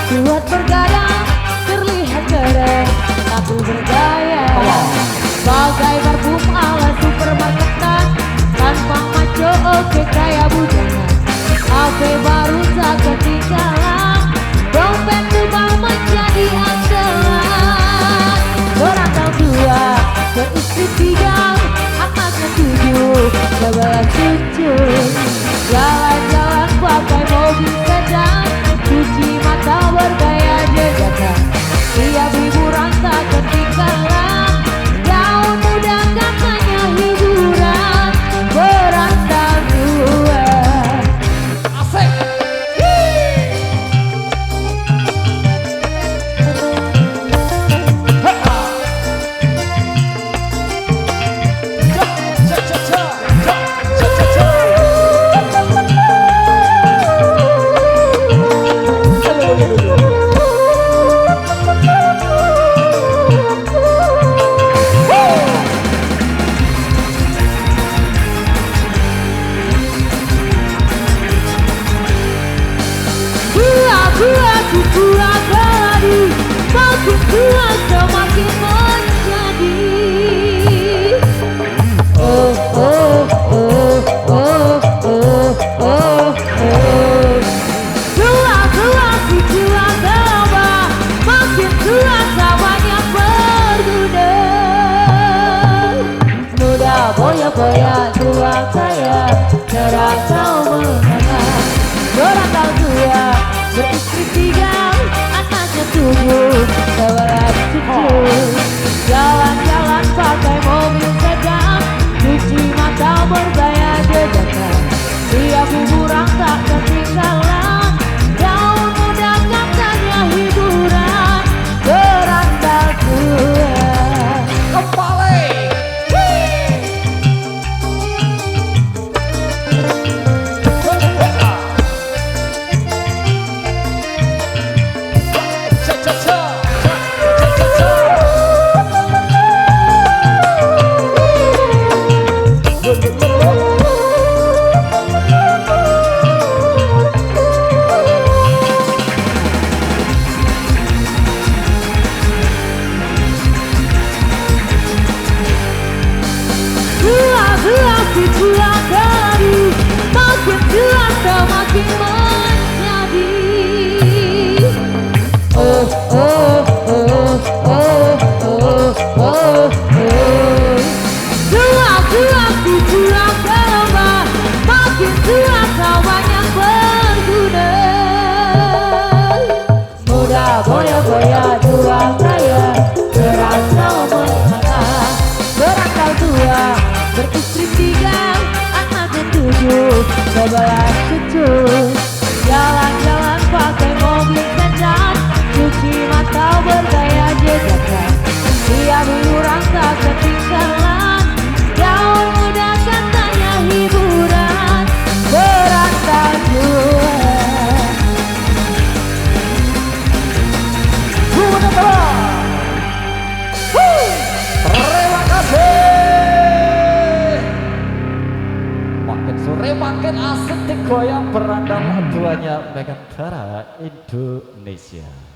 Kuat bergaya, terlihat keren, tapi bergaya. Bagai parfum ala supermarketan, tanpa maco oke kayak bujangan. HP baru tak ketinggalan, dompet tebal menjadi andalan. Berantau dua, beristri tiga, anaknya 7, 11 cucu. Jalan-jalan pakai mobil sedan, cuci mata bergaya jajakan. Tiap hiburan tak ketinggalan, gaun muda katanya hiburan. Berantau dua. Asik. Tua geladi, makin tua semakin menjadi. Oh oh oh oh oh oh oh. Tua si tua gelaba, makin tua samanya berguna. Muda boya-boya, tua kaya, terasa menengah. Berantau tua, beristri tiga, anaknya 7, 11 cucu. Jalan-jalan pakai mobil sedan, cuci mata bergaya jajakan. Tiap hiburan tak ketinggalan, gaun muda katanya hiburan. Berantau tua. Kembali. Si tua geladi, makin tua semakin menjadi. Oh oh oh oh oh oh oh. Tua si tua gelaba, makin tua kawannya berguna. Muda boya-boya, tua kaya, terasa menengah. Berantau tua, beristri tiga, anaknya 7, 11 cucu. Jalan-jalan pakai mobil sedan, cuci mata bergaya jajakan. Tiap hiburan tak ketinggalan, gaun muda katanya hiburan. Berantau dua. Terima kasih. Makin sore makin asik digoyang berandang duanya Megantara Indonesia.